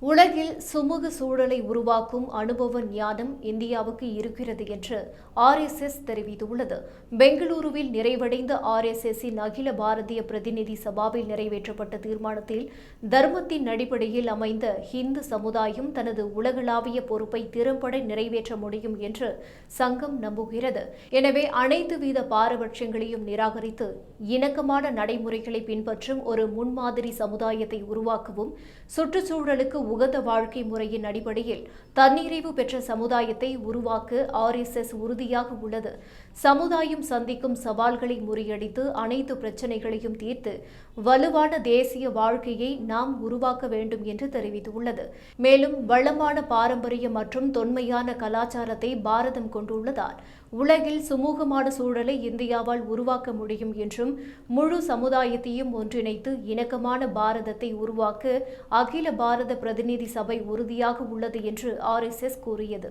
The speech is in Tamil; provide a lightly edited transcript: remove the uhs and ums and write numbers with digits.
உலகில் சுமூக சூழலை உருவாக்கும் அனுபவ ஞானம் இந்தியாவுக்கு இருக்கிறது என்று RSS தெரிவித்துள்ளது. பெங்களூருவில் நிறைவடைந்த RSSின் அகில பாரதிய பிரதிநிதி சபாவில் நிறைவேற்றப்பட்ட தீர்மானத்தில் தர்மத்தின் அடிப்படையில் அமைந்த ஹிந்து சமுதாயம் தனது உலகளாவிய பொறுப்பை திறம்பட நிறைவேற்ற முடியும் என்று சங்கம் நம்புகிறது. எனவே அனைத்து வித பாரபட்சங்களையும் நிராகரித்து இணக்கமான நடைமுறைகளை பின்பற்றும் ஒரு முன்மாதிரி சமுதாயத்தை உருவாக்கவும், சுற்றுச்சூழலுக்கு உகந்த வாழ்க்கை முறையின் அடிப்படையில் தன்னிறைவு பெற்ற சமுதாயத்தை உருவாக்க RSS உறுதியாக உள்ளது. சமுதாயம் சந்திக்கும் சவால்களை முறியடித்து அனைத்து பிரச்சினைகளையும் தீர்த்து வலுவான தேசிய வாழ்க்கையை நாம் உருவாக்க வேண்டும் என்று தெரிவித்துள்ளது. மேலும் வளமான பாரம்பரியம் மற்றும் தொன்மையான கலாச்சாரத்தை பாரதம் கொண்டுள்ளதால் உலகில் சுமூகமான சூழலை இந்தியாவால் உருவாக்க முடியும் என்றும், முழு சமுதாயத்தையும் ஒன்றிணைத்து இணக்கமான பாரதத்தை உருவாக்க அகில பாரத பிரதிநிதி சபை உறுதியாக உள்ளது என்று RSS கூறியது.